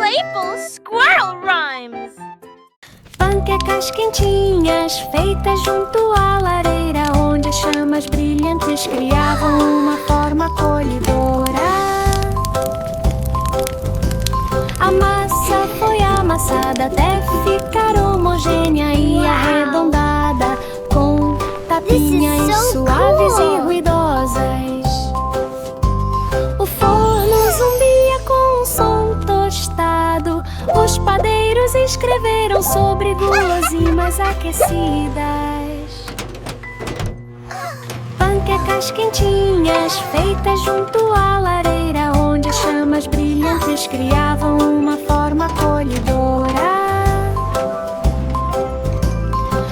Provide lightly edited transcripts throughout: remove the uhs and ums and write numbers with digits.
playful squirrel rhymes. Panquecas quentinhas feitas junto à lareira, onde as chamas brilhantes criavam uma forma acolhedora. A massa foi amassada até ficar homogênea e arredondada, com tapinhas suaves e ruidosas. O forno zumbia com um som tostado. Os padeiros escreveram sobre guloseimas aquecidas. Panquecas quentinhas feitas junto à lareira, onde as chamas brilhantes criavam uma forma acolhedora.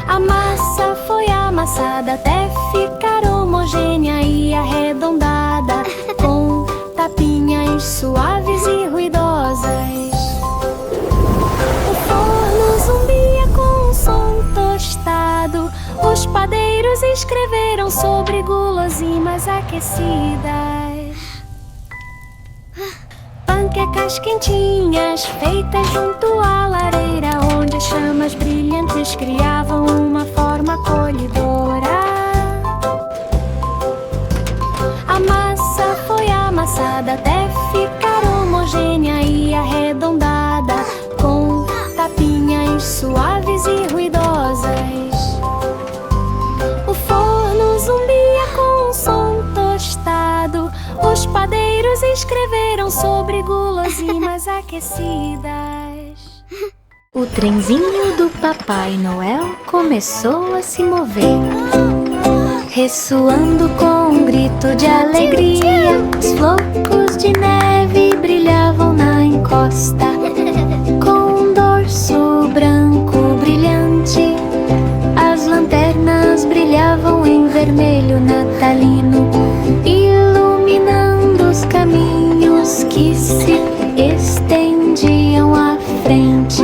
A massa foi amassada até ficar homogênea e arredondada, com tapinhas suaves e ruidosas. O forno zumbia com um som tostado. Os padeiros escreveram sobre guloseimas aquecidas. Panquecas quentinhas feitas junto à lareira, onde as chamas brilhantes criavam uma forma acolhedora. A massa foi amassada até ficar homogênea e arredondada, com tapinhas suaves e ruidosas. O forno zumbia com um som tostado. Os padeiros escreveram sobre guloseimas aquecidas. O trenzinho do Papai Noel começou a se mover, ressoando com um grito de alegria. Os flocos de neve brilhavam na encosta, com um dorso branco brilhante. As lanternas brilhavam em vermelho natalino, iluminando os caminhos que se estendiam à frente.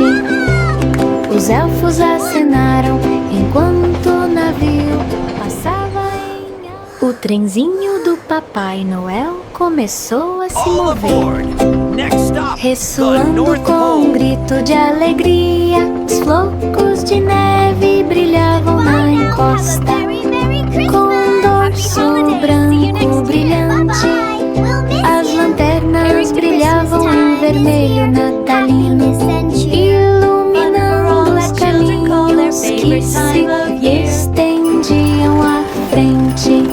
Os elfos acenaram enquanto o navio passava em... O trenzinho do Papai Noel começou a se mover, ressoando com um grito de alegria. Os flocos de neve brilhavam na encosta, com um dorso branco brilhante. As lanternas brilhavam em vermelho natalino, iluminando os caminhos que se estendiam à frente.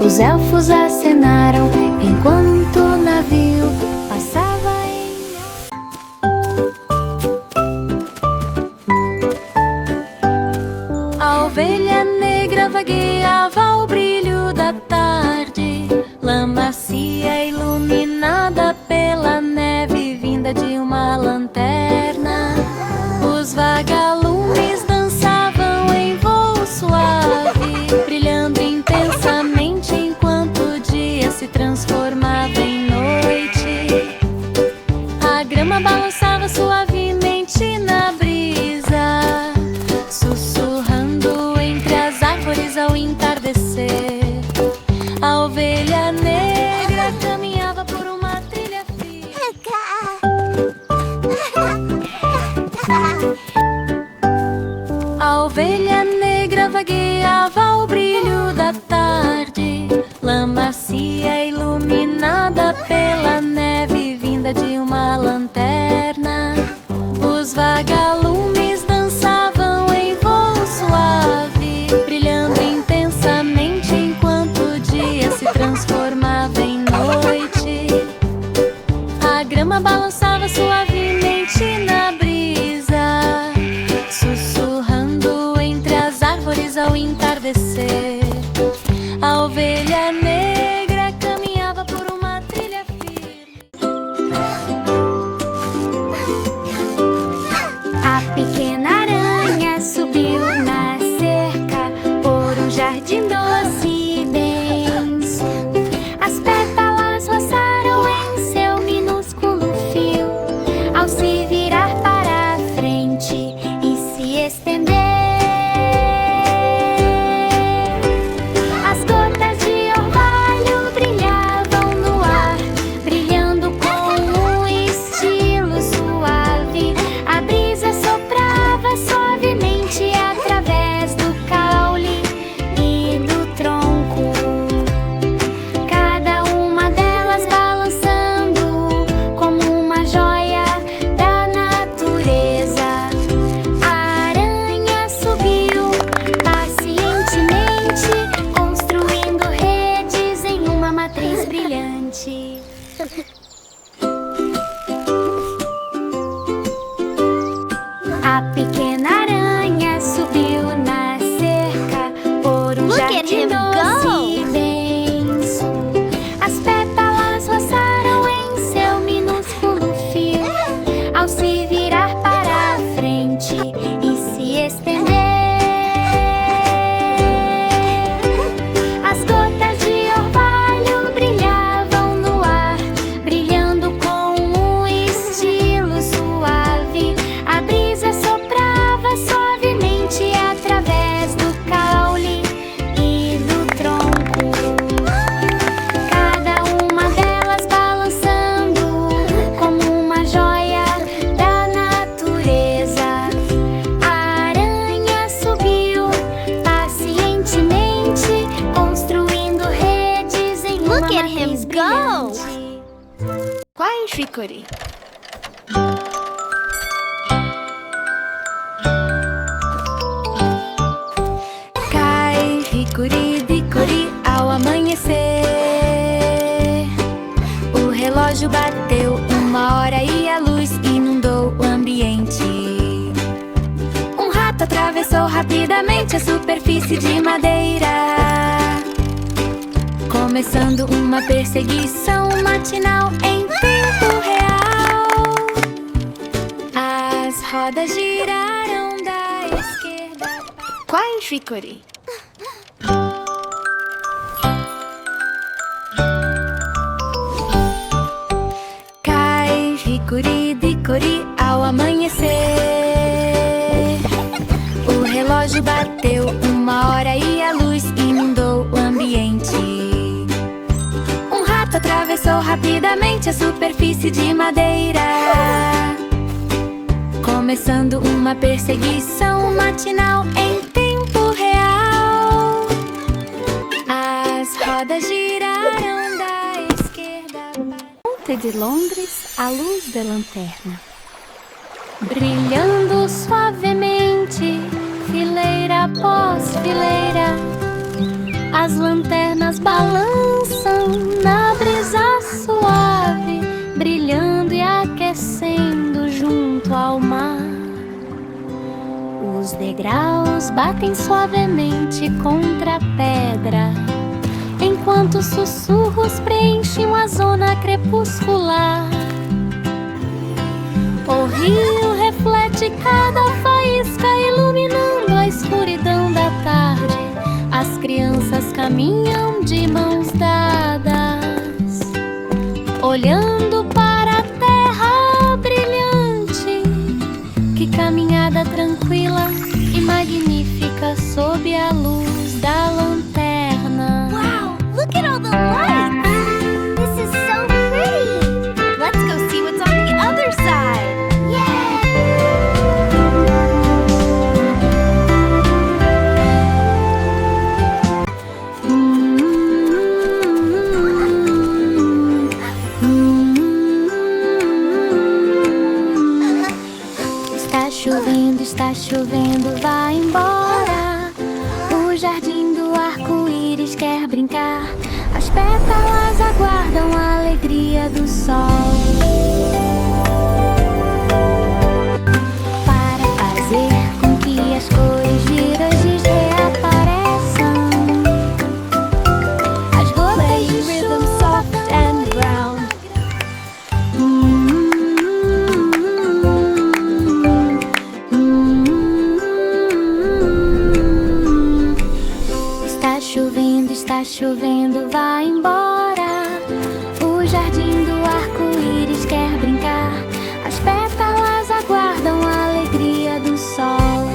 Os elfos acenaram enquanto o navio passava em... A ovelha negra vagueava ao brilho da tarde, lã macia iluminada pela neve vinda de uma lanterna. Os vagalumes dançavam em voo suave, brilhando intensamente enquanto o dia se transformava em noite. A grama balançava suavemente na brisa, sussurrando entre as árvores ao entardecer. A ovelha negra caminhava por uma trilha fria. A ovelha negra vagueava ao brilho da tarde, lã macia iluminada pela neve vinda de uma lanterna. Os vagalumes dançavam em voo suave, brilhando intensamente enquanto o dia se transformava em noite. A grama balançava suavemente na brisa, sussurrando entre as árvores ao entardecer. A ovelha negra caminhava por uma trilha fria. A pequena aranha subiu na cerca por um Look at jardim him doce go! e denso. As pétalas roçaram em seu minúsculo fio ao se virar para a frente e se estender. As gotas de orvalho brilhavam no ar, brilhando com um estilo suave. A brisa soprava suavemente através do caule e do tronco. Cada uma delas balançando como uma joia da natureza. A aranha subiu pacientemente, construindo redes em uma Look at him matriz go! brilhante. Qual Hickory? Cai, Hickory, Dickory, ao amanhecer. O relógio bateu 1 hora e a luz inundou o ambiente. Um rato atravessou rapidamente a superfície de madeira, começando uma perseguição matinal em tempo real. As rodas giraram da esquerda para... Qual Hickory? Cai, Hickory, Dickory, ao amanhecer. O relógio bateu 1 hora e a luz inundou o ambiente. Um rato atravessou rapidamente a superfície de madeira, começando uma perseguição matinal em tempo real. As rodas giraram da esquerda para... Ponte de Londres, à luz da lanterna, brilhando suavemente, fileira após fileira. As lanternas balançam na brisa suave, brilhando e aquecendo junto ao mar. Os degraus batem suavemente contra a pedra, enquanto sussurros preenchem a zona crepuscular. O rio reflete cada faísca, iluminando a escuridão da tarde. As crianças caminham de mãos dadas, olhando para a terra brilhante. Que caminhada tranquila e magnífica sob a luz da lanterna. Wow, look at all the lights! This is so pretty! Let's go see what's on the other side! Está chovendo, vai embora. O jardim do arco-íris quer brincar. As pétalas aguardam a alegria do sol, para fazer com que as cores vírgeis reapareçam. As gotas de Rhythm chuva soft and brown. Está chovendo, vai embora. O jardim do arco-íris quer brincar. As pétalas aguardam a alegria do sol,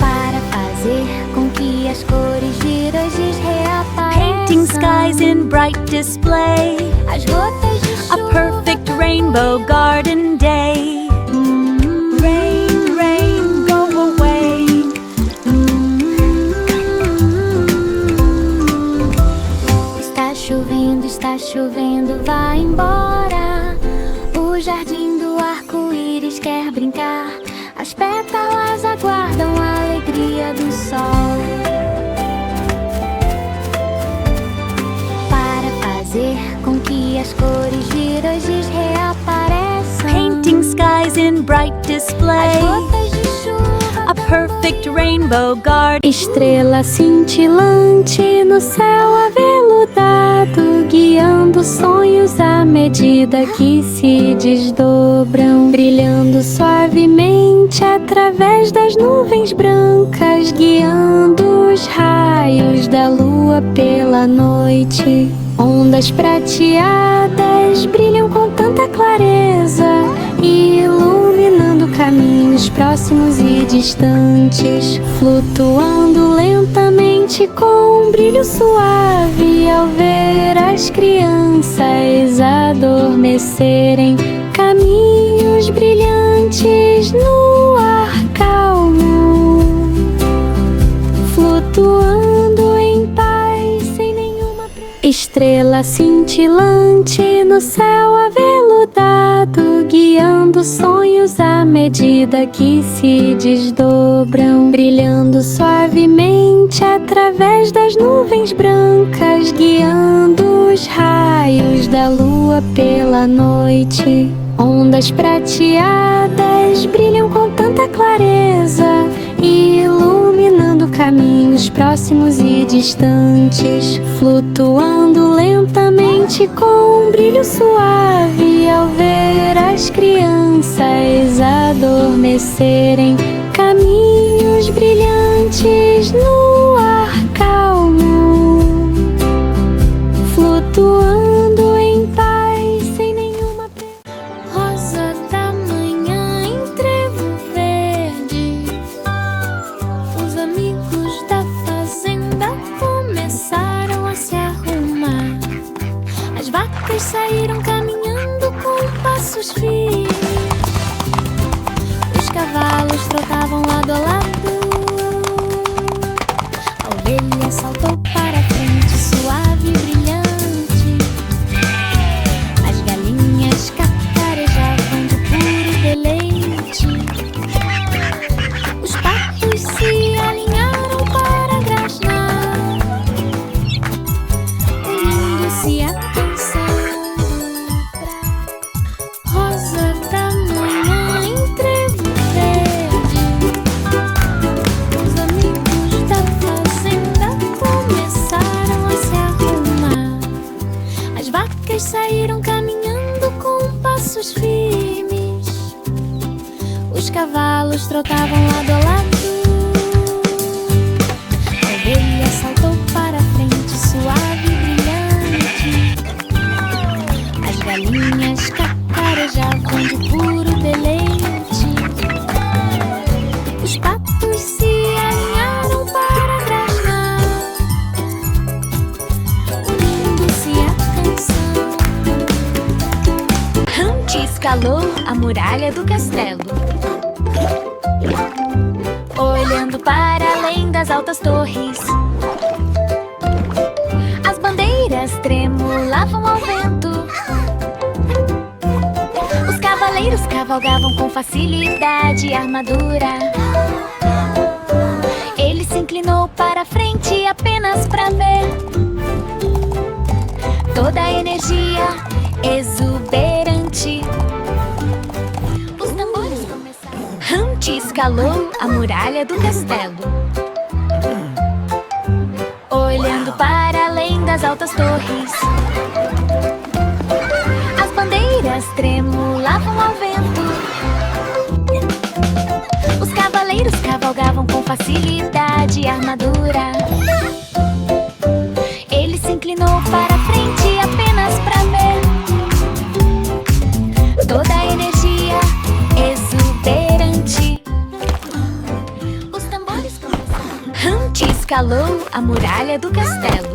para fazer com que as cores vírgeis reapareçam. Painting skies in bright display. As gotas de A chuva. perfect rainbow garden day. Rain, rain, go away. Está chovendo, vai embora. O jardim do arco-íris quer brincar. As pétalas aguardam a alegria do sol, as cores viragens reaparecem. Painting skies in bright display. As gotas de chuva A perfect rainbow guard. Estrela cintilante no céu aveludado, guiando sonhos à medida que se desdobram, brilhando suavemente através das nuvens brancas, guiando os raios da lua pela noite. Ondas prateadas brilham com tanta clareza, iluminando caminhos próximos e distantes, flutuando lentamente com um brilho suave ao ver as crianças adormecerem. Caminhos brilhantes no ar calmo, flutuando em paz sem nenhuma pressa. Estrela cintilante no céu aveludado, guiando sonhos à medida que se desdobram, brilhando suavemente através das nuvens brancas, guiando os raios da lua pela noite. Ondas prateadas brilham com tanta clareza, iluminando caminhos próximos e distantes, flutuando lentamente com um brilho suave ao ver as crianças adormecerem. Caminhos brilhantes no ar calmo, flutuando em paz sem nenhuma pressa. Rosa da manhã em trevo verde, os amigos da fazenda começaram a se arrumar. As vacas saíram caminhando com passos firmes, os cavalos trotavam lado a lado. A ovelha saltou para frente, suave e brilhante. As galinhas cacarejavam de puro deleite. Os patos se alinharam para grasnar, unindo-se a canção pra rosa da manhã em trevo verde. Os amigos da fazenda começaram a se arrumar. As vacas saíram caminhando com passos firmes, os cavalos trotavam lado a lado. A ovelha saltou para frente, suave e brilhante. As galinhas cacarejavam de puro deleite. Os patos se alinharam para grasnar, unindo-se a canção. Humpty escalou a muralha do castelo, olhando para além das altas torres. As bandeiras tremulavam ao vento. Os cavaleiros cavalgavam com facilidade a armadura. Ele se inclinou para frente apenas para ver toda a energia exuberante. Os tambores começaram. Humpty escalou a muralha do castelo, olhando para além das altas torres. As bandeiras tremulavam ao vento. Os cavaleiros cavalgavam com facilidade a armadura. Ele se inclinou para frente apenas para ver toda a energia exuberante. Os tambores começaram. Humpty escalou a muralha do castelo,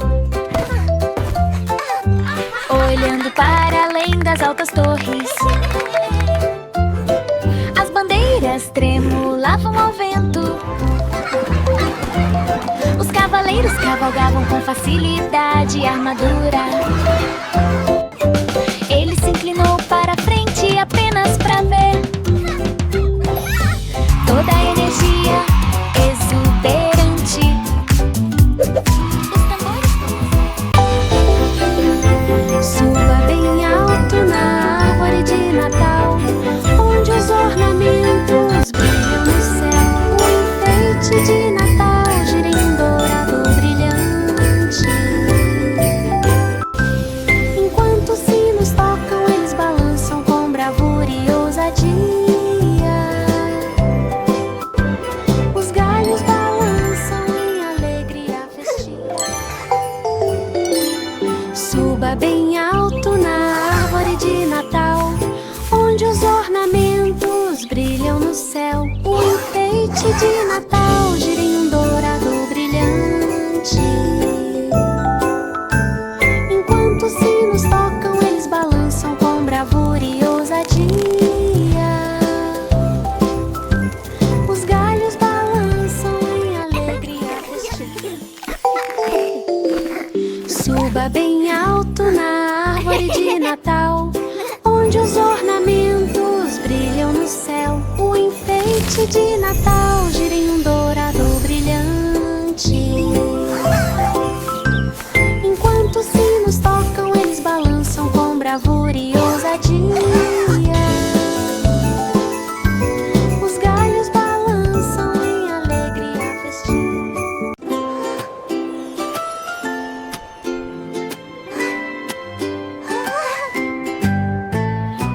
olhando para além das altas torres. As bandeiras tremulavam ao vento. Os cavaleiros cavalgavam com facilidade a armadura. Ele se inclinou para frente apenas para ver toda a energia exuberante. Os tambores. Suba bem Suba bem alto na árvore de Natal, onde os ornamentos brilham no céu. O enfeite de Natal gira em um dourado brilhante. Enquanto os sinos tocam, eles balançam com bravura e ousadia. Os galhos balançam em alegria festiva. Suba bem alto na árvore de Natal, onde os ornamentos brilham no céu. O enfeite de Natal gira em um dourado brilhante. Enquanto os sinos tocam, eles balançam com bravura e ousadia. Os galhos balançam em alegria festiva.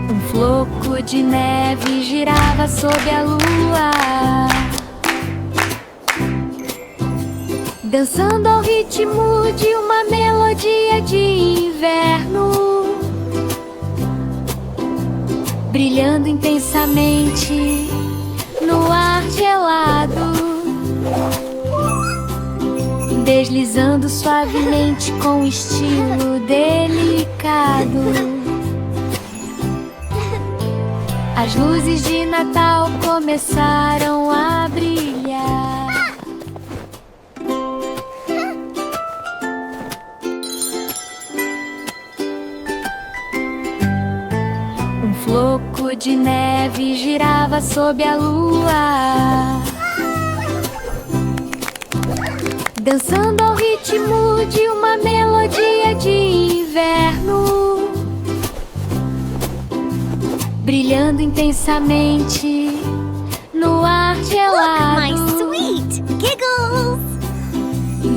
Um floco de neve girava sob a lua, dançando ao ritmo de uma melodia de inverno, brilhando intensamente no ar gelado, deslizando suavemente com estilo delicado. As luzes de Natal começaram a brilhar. Um floco de neve girava sob a lua, dançando ao ritmo de uma melodia de inverno, brilhando intensamente no ar gelado. My sweet giggles!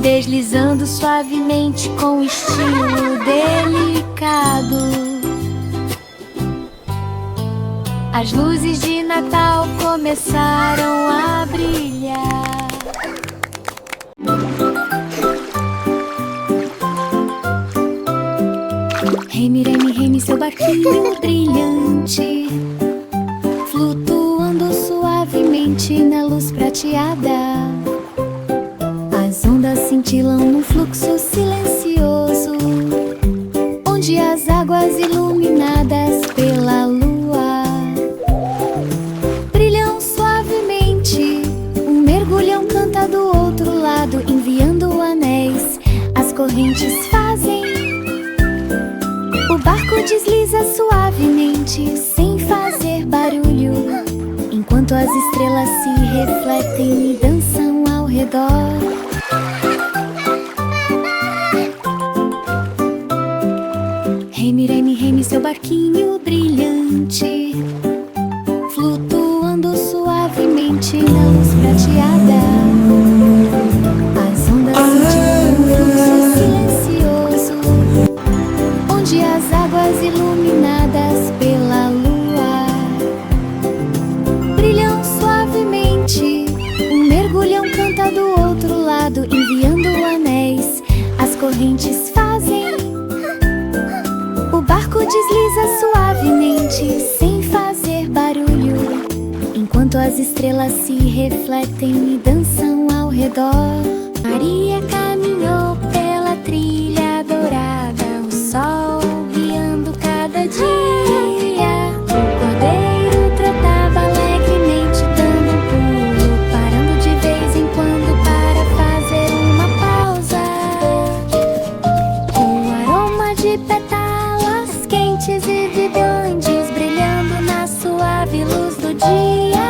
Deslizando suavemente com estilo delicado. As luzes de Natal começaram a brilhar. Reme, reme, reme seu barquinho brilhante, flutuando suavemente na luz prateada. As ondas cintilam num fluxo silencioso, onde as águas iluminadas pela lua brilham suavemente. Um mergulhão canta do outro lado, enviando anéis. As correntes fazem, o barco desliza suavemente, sem fazer barulho, enquanto as estrelas se refletem e dançam ao redor. Reme, reme, reme seu barquinho brilhante, flutuando suavemente na luz prateada. As ondas cintilam um fluxo silencioso, onde as águas iluminadas pela lua brilham suavemente. Um mergulhão canta do outro lado, enviando anéis. As correntes fazem, o barco desliza suavemente, sem fazer barulho, enquanto as estrelas se refletem e dançam ao redor. Maria caminhou pela trilha dourada, o sol guiando cada dia. O cordeiro trotava alegremente, dando um pulo, parando de vez em quando para fazer uma pausa. O aroma de pétalas quentes e vibrantes brilhando na suave luz do dia.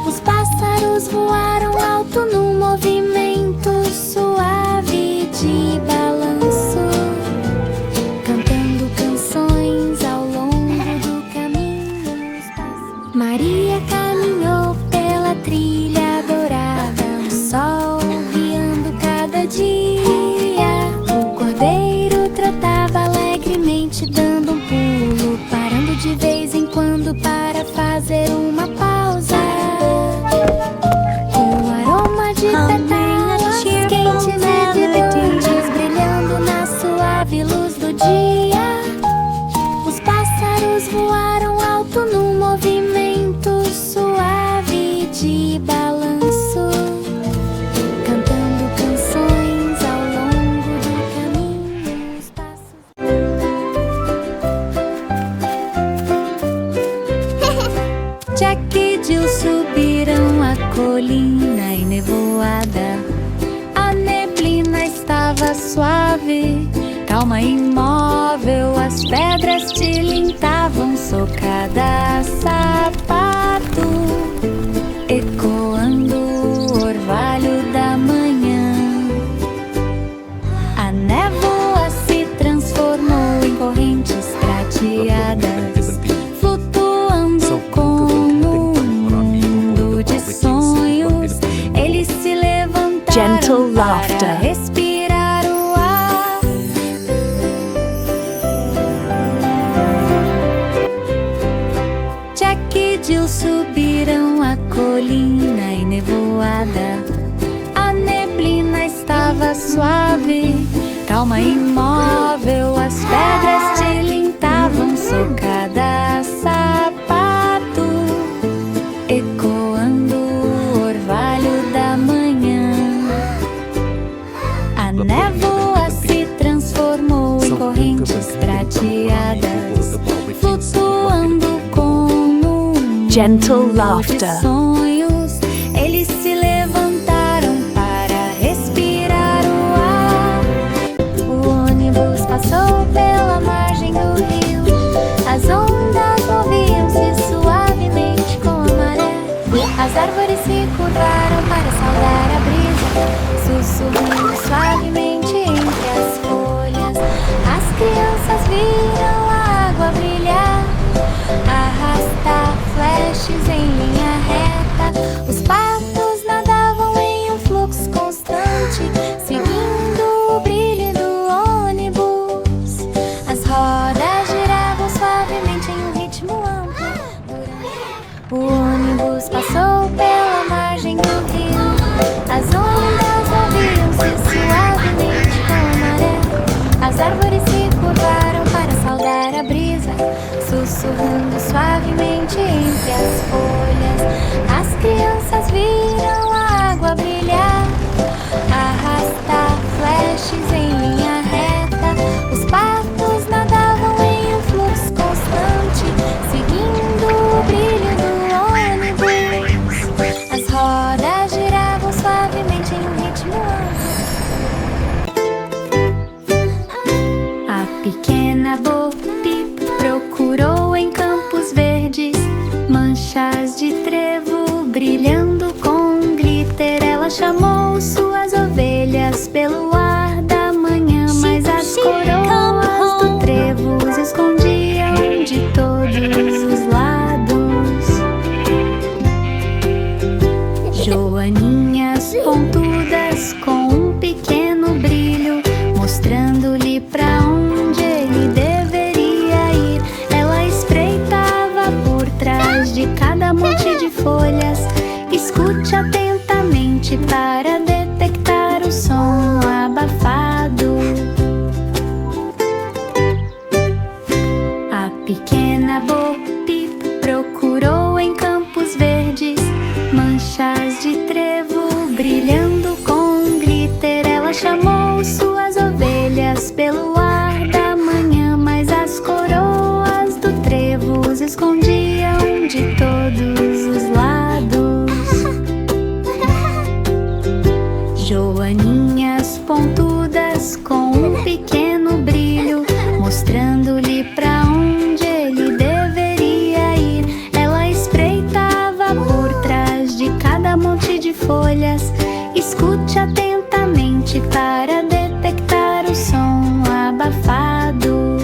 Os pássaros voaram alto num movimento suave de balanço, cantando canções ao longo do caminho. Maria caminhou pela trilha dourada, o sol guiando cada dia. O cordeiro trotava alegremente, dando um pulo, parando de vez em quando para fazer uma pausa. O aroma de pétalas quentes e vibrantes brilhando na suave dia, os pássaros voaram alto num movimento suave de balanço, cantando canções ao longo do caminho. Os passos... Jack e Jill subiram a colina e nevoada. A neblina estava suave, calma e imóvel. As pedras tilintavam socada a sapato, ecoando o orvalho da manhã. A névoa se transformou em correntes prateadas, flutuando como um mundo de sonhos. Eles se levantaram Gentle para laughter. respirar o ar. Jack e Jill subiram a colina e nevoada. A neblina estava suave, calma e imóvel. As pedras tilintavam socada a sapato, ecoando o orvalho da manhã. A névoa se transformou em correntes prateadas, flutuando como um Gentle mundo de laughter. sonhos. Eles se levantaram para respirar o ar. O ônibus passou pela margem do rio. As ondas moviam-se suavemente com a maré. As árvores se curvaram para saudar a brisa, sussurrando suavemente entre as folhas. As crianças viram a água brilhar, arrastar flashes em linha reta. Os patos nadavam em um fluxo constante, seguindo o brilho do ônibus. As rodas giravam suavemente em um ritmo amplo. O ônibus passou pela margem do rio. As ondas moviam-se suavemente com a maré. As árvores se curvaram para saudar a brisa, sussurrando suavemente entre as folhas. As crianças viram a água brilhar, arrastar flashes em linha reta. Os patos nadavam em um fluxo constante, seguindo o brilho do ônibus. As rodas giravam suavemente em um ritmo amplo. A pequena Bo Peep procurou em campos verdes manchas de trevo brilhando com glitter. Ela chamou suas ovelhas pelo ar da manhã, mas as coroas do trevo os escondiam de todos os lados. Joaninhas pontudas com um pequeno brilho, mostrando-lhe pra onde ele deveria ir. Ela espreitava por trás de cada monte de folhas. Escute atentamente para detectar o som abafado. A pequena Bo Peep procurou em campos verdes manchas de trevo brilhando com glitter. Ela chamou suas ovelhas pelo ar da manhã, mas as coroas do trevo os escondiam de todos os lados. Joaninhas pontudas com um pequeno brilho, mostrando-lhe pra onde ele deveria ir. Ela espreitava por trás de cada monte de folhas. Escute atentamente para detectar o som abafado.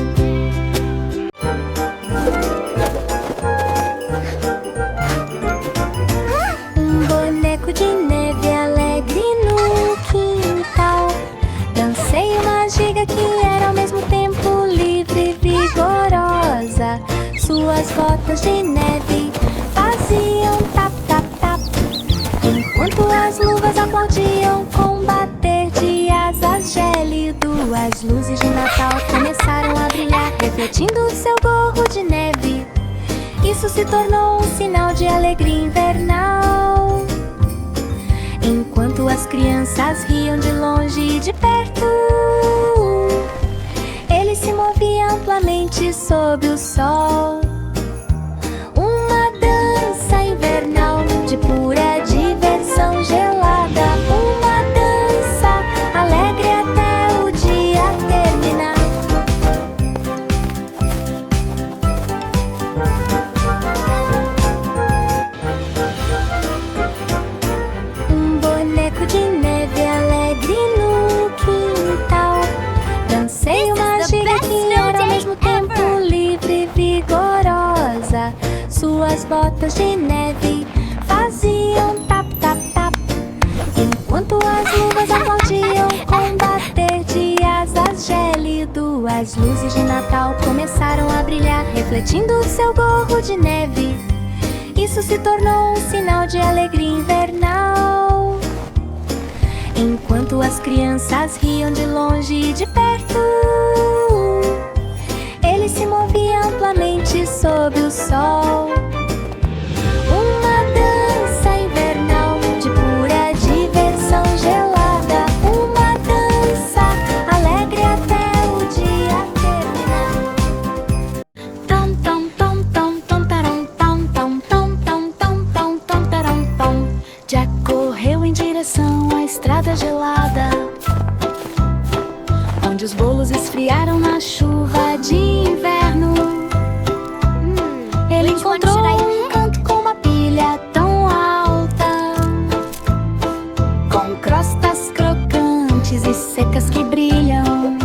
Um boneco de neve alegre no quintal. Dancei uma giga que refletindo seu gorro de neve. Isso se tornou um sinal de alegria invernal. Enquanto as crianças riam de longe e de perto, ele se movia amplamente sob o sol. Uma dança invernal de pura diversão gelada. Uma dança alegre até o dia terminar. Um boneco de neve alegre no quintal. Dancei uma gira que era ao mesmo tempo livre e vigorosa. Suas botas de neve faziam tap, tap, tap, enquanto as luvas aplaudiam com bater de asas gélido. As luzes de Natal começaram a brilhar, refletindo seu gorro de neve. Isso se tornou um sinal de alegria invernal. Enquanto as crianças riam de longe e de perto, ele se movia amplamente sob o sol. Uma dança invernal de pura diversão gelada. Uma dança alegre até o dia terminar. Tom, tom, tom, tom, tom, tarom, tom, tom, tom, tom, tom, tom, tom, tarom, tom. Jack correu em direção à estrada gelada, onde os bolos esfriaram na chuva de inverno. Ele encontrou um canto com uma pilha tão alta, com crostas crocantes e secas que brilham.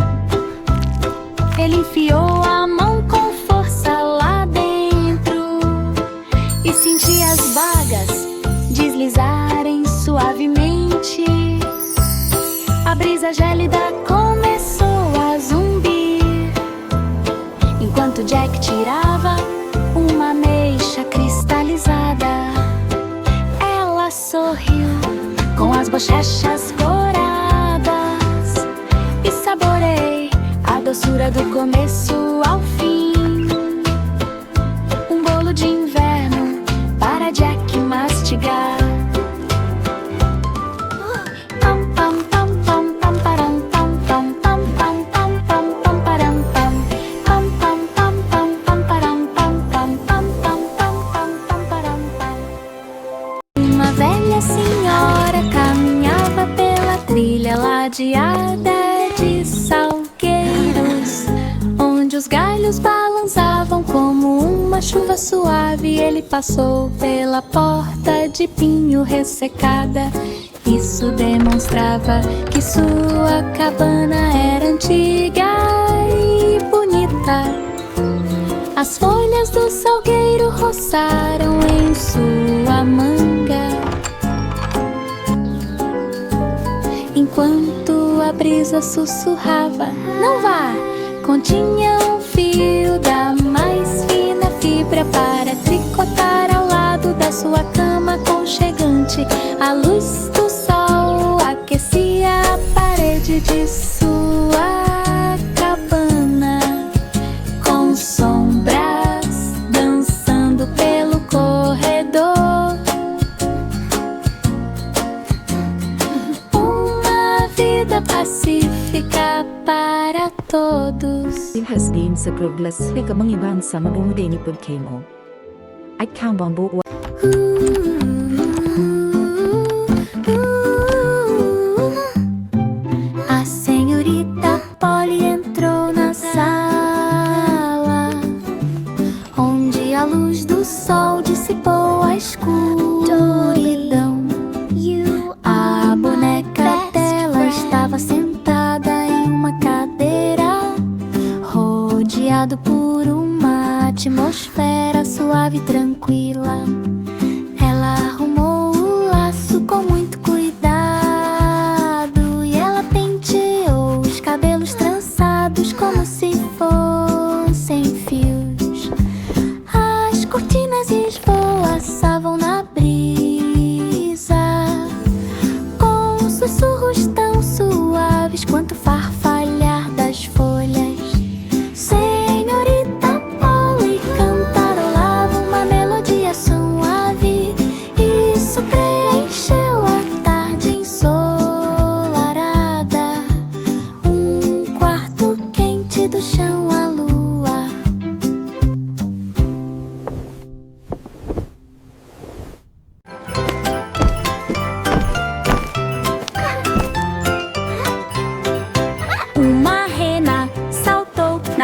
Ele enfiou a mão com força lá dentro e sentia as bagas deslizarem suavemente. A brisa gélida começou a zumbir, enquanto Jack tirava uma ameixa cristalizada. Ela sorriu com as bochechas coradas e saborei a doçura do começo ao fim. Um bolo de inverno para Jack mastigar. Uma velha senhora caminhava pela trilha ladeada de salgueiros, onde os galhos balançavam como uma chuva suave. Ele passou pela porta de pinho ressecada. Isso demonstrava que sua cabana era antiga e bonita. As folhas do salgueiro roçaram em sua manga, enquanto a brisa sussurrava: "Não vá!" Continha um fio da mais fina fibra para tricotar ao lado da sua cama aconchegante. A luz do sol aquecia a parede de sua cabana, com sombras dançando pelo corredor. Uma vida pacífica para todos. Has been sa progress ka mangiban sa mabuhay ni pagkemo. At kambang buwa. A senhorita Polly entrou na sala, onde a luz do sol dissipou a escuridão. A boneca dela estava sentada em uma cadeira, rodeado por uma atmosfera suave e tranquila. Ela arrumou o laço com muito cuidado e ela penteou os cabelos trançados como se fossem fios. As cortinas esvoaçavam na brisa, com sussurros tão suaves quanto farfalhar das folhas. Senhorita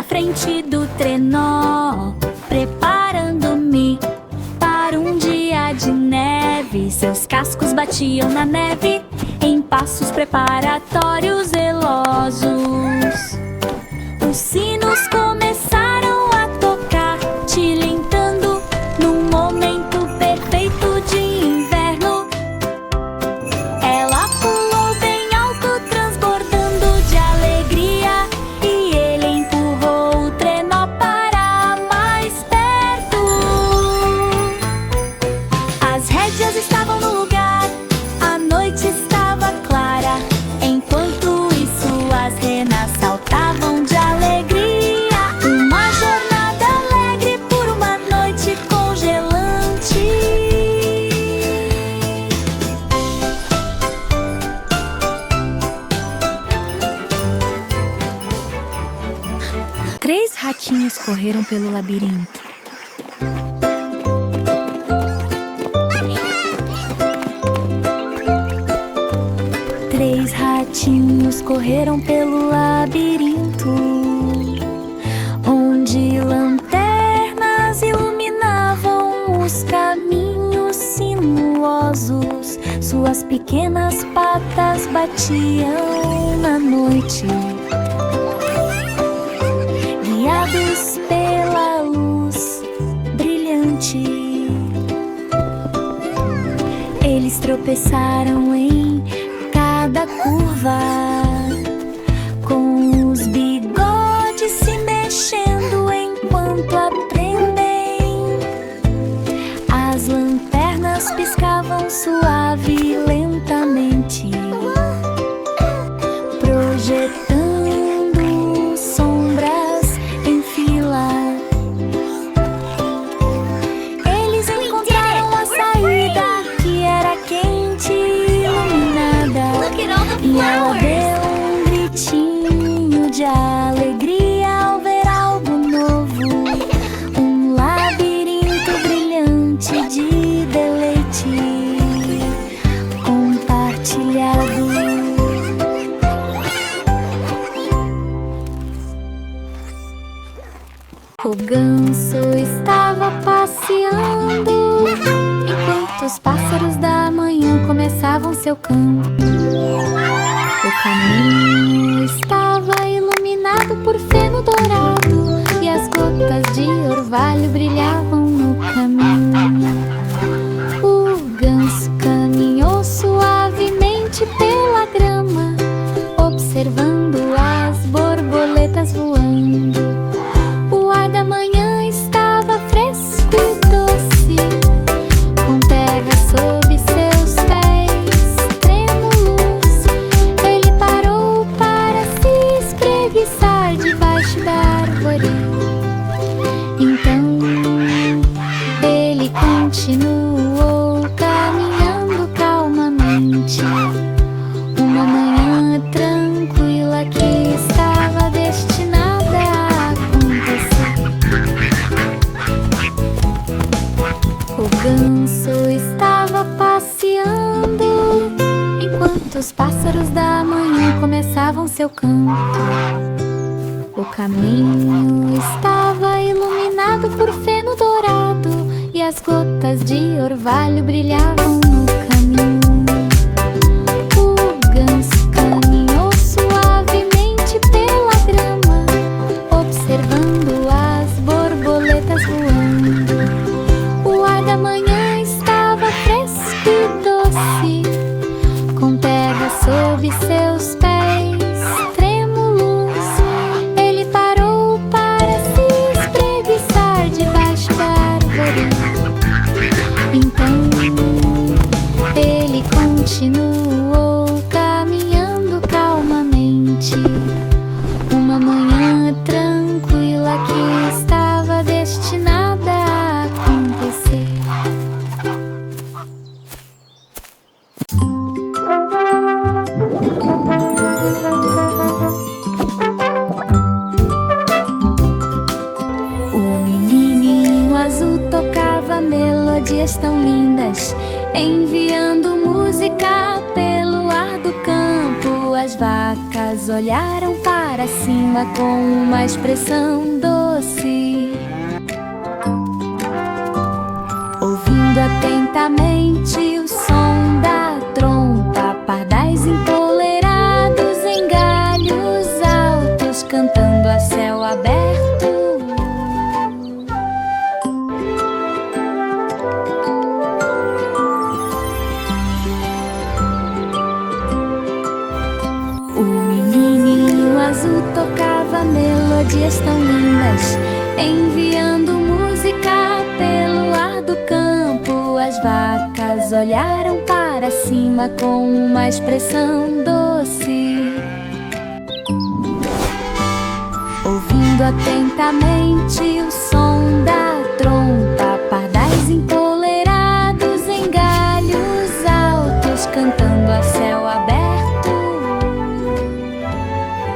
frente do trenó, preparando-me para um dia de neve. Seus cascos batiam na neve em passos preparatórios zelosos. Os sinos começaram a tocar, tilintando num momento perfeito de inverno. Ela pulou bem alto, transbordando de alegria, e ele empurrou o trenó para mais perto. As rédeas estavam no lugar, a noite estava clara. Enquanto isso, as renas saltavam de alegria. Uma jornada alegre por uma noite congelante. 3 ratinhos correram pelo labirinto. Três ratinhos correram pelo labirinto, onde lanternas iluminavam os caminhos sinuosos. Suas pequenas patas batiam na noite, guiados pela luz brilhante. Eles tropeçaram em cada curva, com os bigodes se mexendo enquanto aprendem. As lanternas piscavam suave e lentamente, projetando sombras em fila. Eles encontraram a saída, que era quente e iluminada, e ela deu um gritinho de alegria ao ver algo novo. Um labirinto brilhante de deleite compartilhado. O ganso estava passeando, enquanto os pássaros da manhã começavam seu canto. O caminho estava iluminado por feno dourado, e as gotas de orvalho brilhavam no caminho. O ganso caminhou suavemente pela grama, observando as borboletas voando. O ar da manhã estava fresco e doce, com terra sob seus pés trêmulos. Ele parou para se espreguiçar debaixo da árvore. Então ele continuou caminhando calmamente. Uma manhã tranquila que estava destinada a acontecer. O ganso estava passeando, enquanto os pássaros da manhã começavam seu canto. O caminho estava iluminado por feno dourado, e as gotas de orvalho brilhavam no caminho. O ganso caminhou suavemente pela grama, observando as borboletas voando. O ar da manhã estava fresco e doce, com terra sob seus pés trêmulos. Ele parou para se espreguiçar debaixo da árvore. Então ele continuou caminhando calmamente. Uma manhã tranquila que estava destinada a acontecer. O menininho azul tocava melodias tão lindas, enviando música pelo ar do campo. A as vacas olharam para cima com uma expressão doce. Ouvindo atentamente o som da trompa, pardais empolerados em galhos altos, cantando a céu aberto. O menininho azul tocava melodias tão lindas, enviando música pelo ar do campo. As vacas olharam para cima com uma expressão doce. Ouvindo atentamente o